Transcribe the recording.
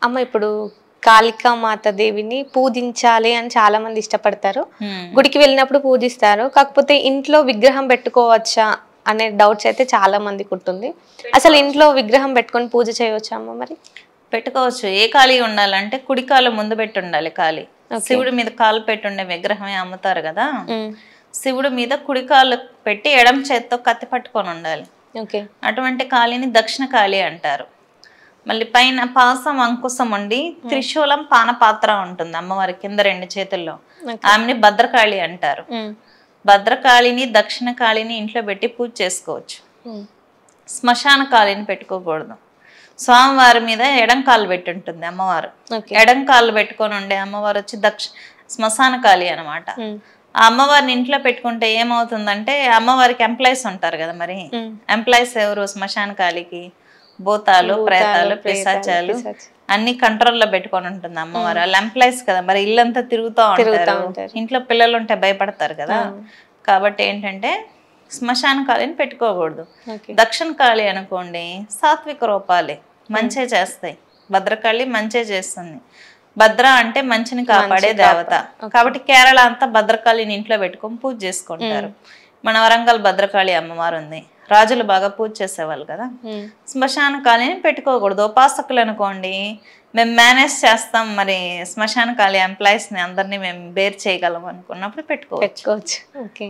అమ్మ ఇప్పుడు కాళికా మాత దేవిని పూజించాలి అని చాలా మంది ఇష్టపడతారు. గుడికి వెళ్ళినప్పుడు పూజిస్తారు. కాకపోతే ఇంట్లో విగ్రహం పెట్టుకోవచ్చా అనే డౌట్స్ అయితే చాలా మందికి ఉంటుంది. అసలు ఇంట్లో విగ్రహం పెట్టుకొని పూజ చేయవచ్చా అమ్మ? మరి పెట్టుకోవచ్చు. ఏ కాళీ ఉండాలంటే కుడి కాలు ముందు పెట్టి ఉండాలి. కాళీ శివుడి మీద కాలు పెట్టి ఉండే విగ్రహమే అమ్ముతారు కదా, శివుడి మీద కుడి కాలు పెట్టి ఎడమ చేత్తో కత్తి పట్టుకొని ఉండాలి. అటువంటి కాళీని దక్షిణ కాళీ అంటారు. మళ్ళీ పైన పాసం అంకుశం ఉండి త్రిశూలం పానపాత్ర ఉంటుంది అమ్మవారి కింద 2 చేతుల్లో. ఆమెని భద్రకాళి అంటారు. భద్రకాళిని దక్షిణ కాళిని ఇంట్లో పెట్టి పూజ చేసుకోవచ్చు. శ్మశాన కాళిని పెట్టుకోకూడదు. స్వామివారి మీద ఎడం కాలు పెట్టి ఉంటుంది అమ్మవారు. ఎడం కాళ్ళు పెట్టుకొని ఉండే అమ్మవారు వచ్చి శ్మశాన కాళి అనమాట. ఆ అమ్మవారిని ఇంట్లో పెట్టుకుంటే ఏమవుతుందంటే అమ్మవారికి ఎంప్లాయీస్ ఉంటారు కదా, మరి ఎంప్లాయీస్ ఎవరు శ్మశాన కాళికి? భూతాలు, ప్రేతాలు, పిశాచాలు అన్ని కంట్రోల్లో పెట్టుకొని ఉంటుంది అమ్మవారు. వాళ్ళు ఎంప్లాయీస్ కదా, మరి ఇల్లంతా తిరుగుతూ ఉంటారు. ఇంట్లో పిల్లలు ఉంటే భయపడతారు కదా. కాబట్టి ఏంటంటే శ్మశాన కాళిని పెట్టుకోకూడదు. దక్షిణ కాళి అనుకోండి సాత్విక రూపాలే, మంచే చేస్తాయి. భద్రకాళి మంచే చేస్తుంది. భద్ర అంటే మంచిని కాపాడే దేవత. కాబట్టి కేరళ అంతా భద్రకాళిని ఇంట్లో పెట్టుకొని పూజ చేసుకుంటారు. మన వరంగల్ భద్రకాళి అమ్మవారు ఉంది. రాజులు బాగా పూజ చేసేవాళ్ళు కదా. శ్మశాన కాళిని పెట్టుకోకూడదు. ఉపాసకులు అనుకోండి మేము మేనేజ్ చేస్తాం, మరి శ్మశాన కాళి ఎంప్లాయీస్ని అందరినీ మేము బేర్ చేయగలం అనుకున్నప్పుడు పెట్టుకోవచ్చు. ఓకే.